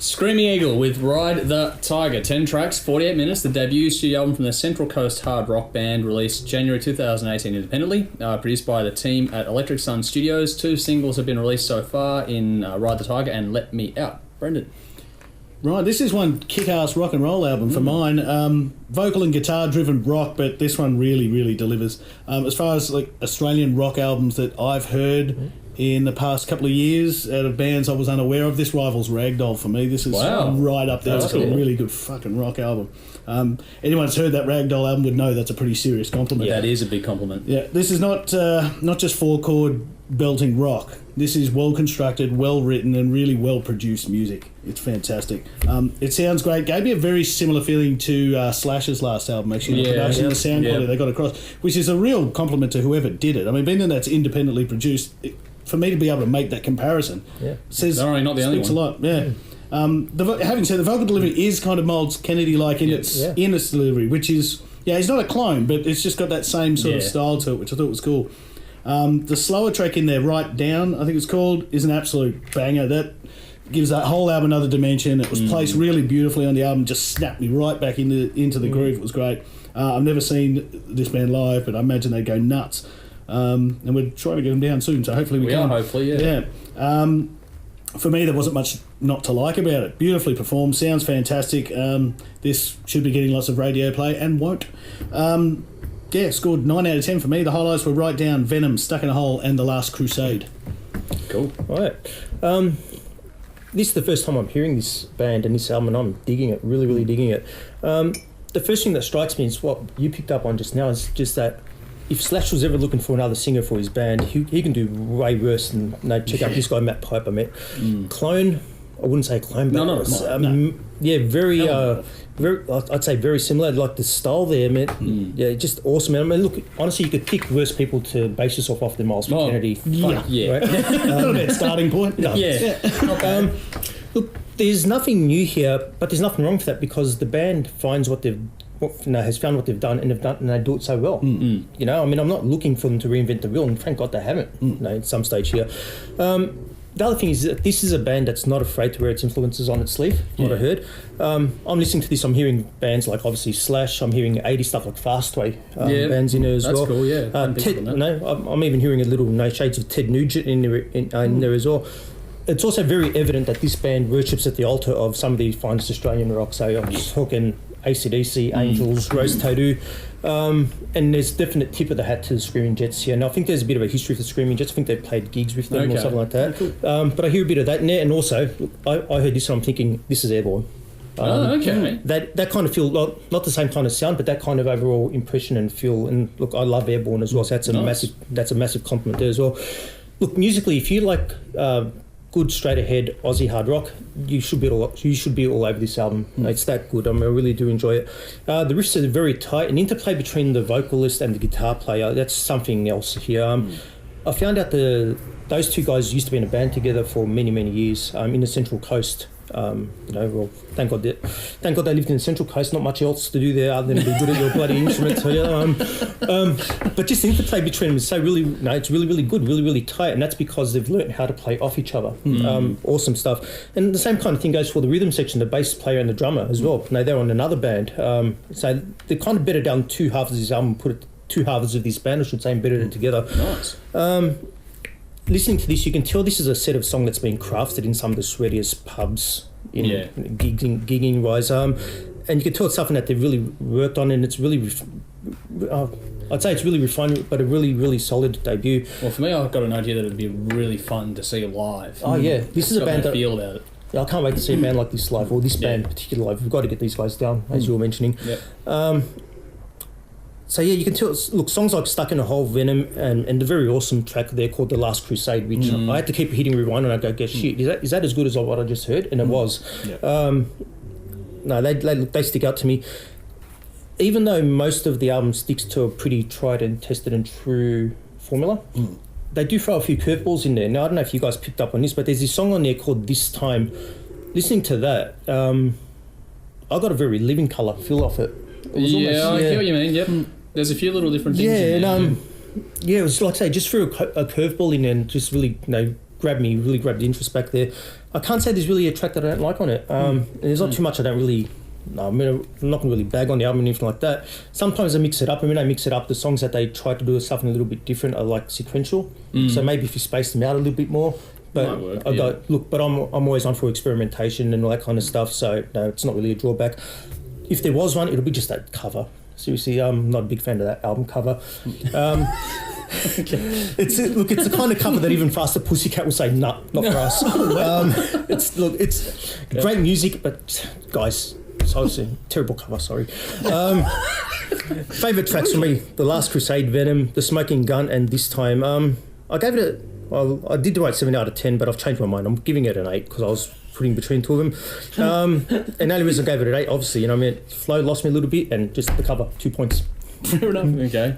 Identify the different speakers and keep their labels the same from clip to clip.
Speaker 1: Screaming Eagle with Ride the Tiger. 10 tracks, 48 minutes. The debut studio album from the Central Coast hard rock band, released January 2018 independently. Produced by the team at Electric Sun Studios. 2 singles have been released so far in Ride the Tiger and Let Me Out. Brendan.
Speaker 2: Right, this is one kick-ass rock and roll album for mine. Vocal and guitar-driven rock, but this one really, really delivers. As far as like Australian rock albums that I've heard in the past couple of years out of bands I was unaware of, this rivals Ragdoll for me. This is right up there. It's a really good fucking rock album. Anyone that's heard that Ragdoll album would know that's a pretty serious compliment.
Speaker 1: Yeah, it is a big compliment.
Speaker 2: Yeah, this is not just 4-chord belting rock. This is well-constructed, well-written, and really well-produced music. It's fantastic. It sounds great. Gave me a very similar feeling to Slash's last album, actually. The production, the sound quality they got across, which is a real compliment to whoever did it. I mean, being that that's independently produced, for me to be able to make that comparison says
Speaker 1: they're not the only one.
Speaker 2: A lot. Yeah. Having said, the vocal delivery is kind of Miles Kennedy-like in its delivery, which is he's not a clone, but it's just got that same sort of style to it, which I thought was cool. The slower track in there, Right Down, I think it's called, is an absolute banger. That gives that whole album another dimension. It was placed really beautifully on the album, just snapped me right back into the groove. It was great. I've never seen this band live, but I imagine they go nuts. And we're trying to get them down soon, so hopefully we can.
Speaker 1: Hopefully,
Speaker 2: yeah. For me, there wasn't much not to like about it. Beautifully performed, sounds fantastic. This should be getting lots of radio play and won't. Scored 9 out of 10 for me. The highlights were Right Down, Venom, Stuck in a Hole, and The Last Crusade.
Speaker 1: Cool.
Speaker 3: Right. This is the first time I'm hearing this band and this album, and I'm digging it, really, really digging it. The first thing that strikes me is what you picked up on just now, is just that if Slash was ever looking for another singer for his band, he can do way worse than check out this guy Matt Piper, mate. Clone, I wouldn't say clone, but very I'd say very similar. Like the style there, man. Yeah, just awesome. I mean, look, honestly, you could pick worse people to base yourself off than Miles Kennedy.
Speaker 2: Not a bad starting point. No.
Speaker 3: Look, there's nothing new here, but there's nothing wrong with that because the band finds has found what they've done, and they do it so well. You know, I mean, I'm not looking for them to reinvent the wheel, and thank God they haven't. At some stage here. The other thing is that this is a band that's not afraid to wear its influences on its sleeve. What I heard. I'm listening to this. I'm hearing bands like obviously Slash. I'm hearing 80s stuff like Fastway bands in there as well.
Speaker 1: That's cool. Yeah.
Speaker 3: I'm even hearing a little shades of Ted Nugent in there as well. It's also very evident that this band worships at the altar of some of the finest Australian rock. So I'm talking AC/DC, Angels, Rose Tattoo, and there's definite tip of the hat to the Screaming Jets here. And I think there's a bit of a history for the Screaming Jets. I think they've played gigs with them or something like that. Cool. But I hear a bit of that in there, and also I heard this and I'm thinking this is Airborne. That kind of feel, not the same kind of sound, but that kind of overall impression and feel. And look, I love Airborne as well, so that's a massive compliment there as well. Look, musically, if you like good straight ahead Aussie hard rock, you should be all over this album. It's that good. I really do enjoy it. The riffs are very tight. An interplay between the vocalist and the guitar player, that's something else here. I found out those two guys used to be in a band together for many, many years in the Central Coast. Thank God they lived in the Central Coast. Not much else to do there other than be good at your bloody instrument. But just the interplay between them is it's really, really good, really, really tight, and that's because they've learned how to play off each other. Awesome stuff. And the same kind of thing goes for the rhythm section, the bass player and the drummer as well. They're on another band, so they kind of bedded down two halves of this album, two halves of this band, I should say, and bedded it together.
Speaker 1: Nice.
Speaker 3: Listening to this, you can tell this is a set of song that's been crafted in some of the sweatiest pubs in gigging wise, and you can tell it's something that they've really worked on, and it's really I'd say it's really refined, but a really, really solid debut.
Speaker 1: Well, for me, I've got an idea that it'd be really fun to see live.
Speaker 3: Oh yeah, this is a band that
Speaker 1: feel about it.
Speaker 3: I can't wait to see a band like this live, or this band particularly live. We've got to get these guys down, as you were mentioning. So yeah, you can tell. Look, songs like "Stuck in a Hole," "Venom," and the very awesome track there called "The Last Crusade," which I had to keep hitting rewind, and I go, "Shit, is that as good as what I just heard?" And it was. No, they stick out to me. Even though most of the album sticks to a pretty tried and tested and true formula, they do throw a few curveballs in there. Now I don't know if you guys picked up on this, but there's this song on there called "This Time." Listening to that, I got a very Living Colour feel off it.
Speaker 1: I hear what you mean. Yep. There's a few little different things in there.
Speaker 3: It was like I say, just threw a curveball in there and just really really grabbed the interest back there. I can't say there's really a track that I don't like on it. There's not too much I don't really... No, I'm not going to really bag on the album or anything like that. Sometimes I mix it up, and when I mix it up, the songs that they try to do is something a little bit different are like sequential. So maybe if you space them out a little bit more. But
Speaker 1: work,
Speaker 3: but I'm always on for experimentation and all that kind of stuff, so no, it's not really a drawback. If there was one, it'll be just that cover. Seriously, I'm not a big fan of that album cover. It's the kind of cover that even Faster Pussycat will say, nah, not for us. It's great music, but guys, it's a terrible cover, sorry. Favourite tracks for me, The Last Crusade, Venom, The Smoking Gun, and This Time. I gave it I did do it 7 out of 10, but I've changed my mind. I'm giving it an 8 because I was putting between two of them. And the only reason I gave it an 8, obviously, flow lost me a little bit, and just the cover, 2 points.
Speaker 1: Fair enough. Okay.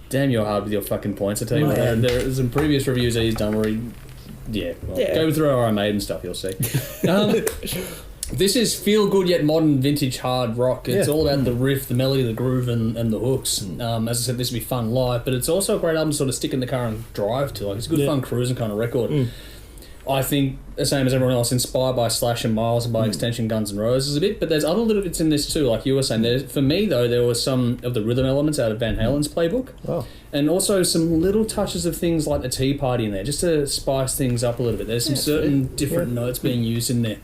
Speaker 1: Damn, you're hard with your fucking points. I tell you what, there are some previous reviews that he's done where go through our Iron Maiden stuff, you'll see. This is feel good yet modern vintage hard rock. It's all about the riff, the melody, the groove, and the hooks. As I said, this will be fun live, but it's also a great album to sort of stick in the car and drive to. Like, it's a good fun cruising kind of record. I think, the same as everyone else, inspired by Slash and Miles and by extension Guns N' Roses a bit, but there's other little bits in this too, like you were saying. For me, though, there were some of the rhythm elements out of Van Halen's playbook. And also some little touches of things like the Tea Party in there, just to spice things up a little bit. There's some certain different notes being used in there.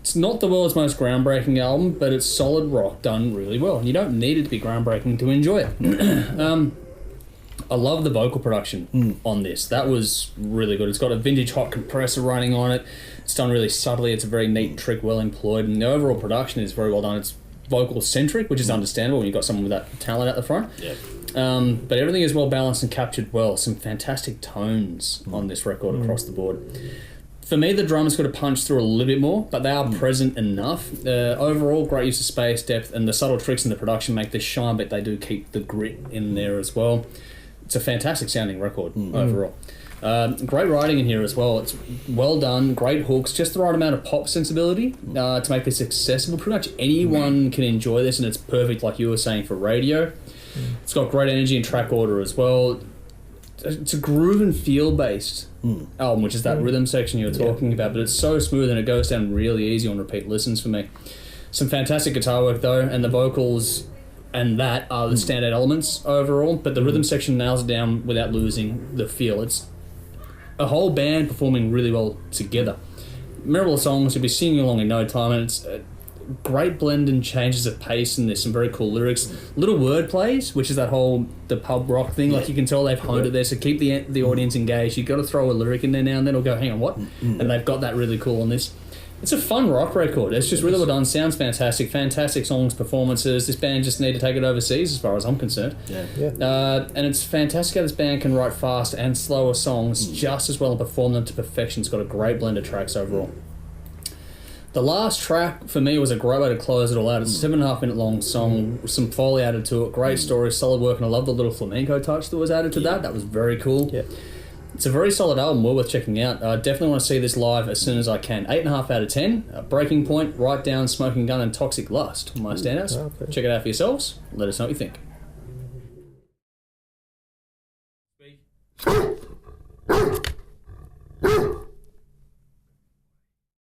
Speaker 1: It's not the world's most groundbreaking album, but it's solid rock done really well. And you don't need it to be groundbreaking to enjoy it. I love the vocal production on this. That was really good. It's got a vintage hot compressor running on it. It's done really subtly. It's a very neat trick, well employed. And the overall production is very well done. It's vocal-centric, which is understandable when you've got someone with that talent at the front. But everything is well balanced and captured well. Some fantastic tones on this record across the board. For me, the drums got to punch through a little bit more, but they are present enough. Overall, great use of space, depth, and the subtle tricks in the production make this shine, but they do keep the grit in there as well. It's a fantastic sounding record overall. Great writing in here as well. It's well done, great hooks, just the right amount of pop sensibility to make this accessible. Pretty much anyone can enjoy this, and it's perfect, like you were saying, for radio. It's got great energy and track order as well. It's a groove and feel based album, which is that rhythm section you were talking about, but it's so smooth and it goes down really easy on repeat listens for me. Some fantastic guitar work though, and the vocals and that are the standout elements overall, but the rhythm section nails it down without losing the feel. It's a whole band performing really well together. Memorable songs, you'll be singing along in no time, and it's great blend and changes of pace, and there's some very cool lyrics, little word plays, which is that whole the pub rock thing. Like, you can tell they've honed it there, so keep the audience engaged. You've got to throw a lyric in there now and then, or go, hang on, what? And they've got that really cool on this. It's a fun rock record. It's just really well done. Sounds fantastic songs, performances. This band just need to take it overseas as far as I'm concerned. And it's fantastic how this band can write fast and slower songs just as well and perform them to perfection. It's got a great blend of tracks overall. The last track, for me, was a great way to close it all out. It's a 7.5 minute long song, some foley added to it, great story, solid work, and I love the little flamenco touch that was added to that. That was very cool. It's a very solid album, well worth checking out. I definitely want to see this live as soon as I can. 8.5 out of 10. Breaking Point, Right Down, Smoking Gun, and Toxic Lust. My standouts. Check it out for yourselves. Let us know what you think.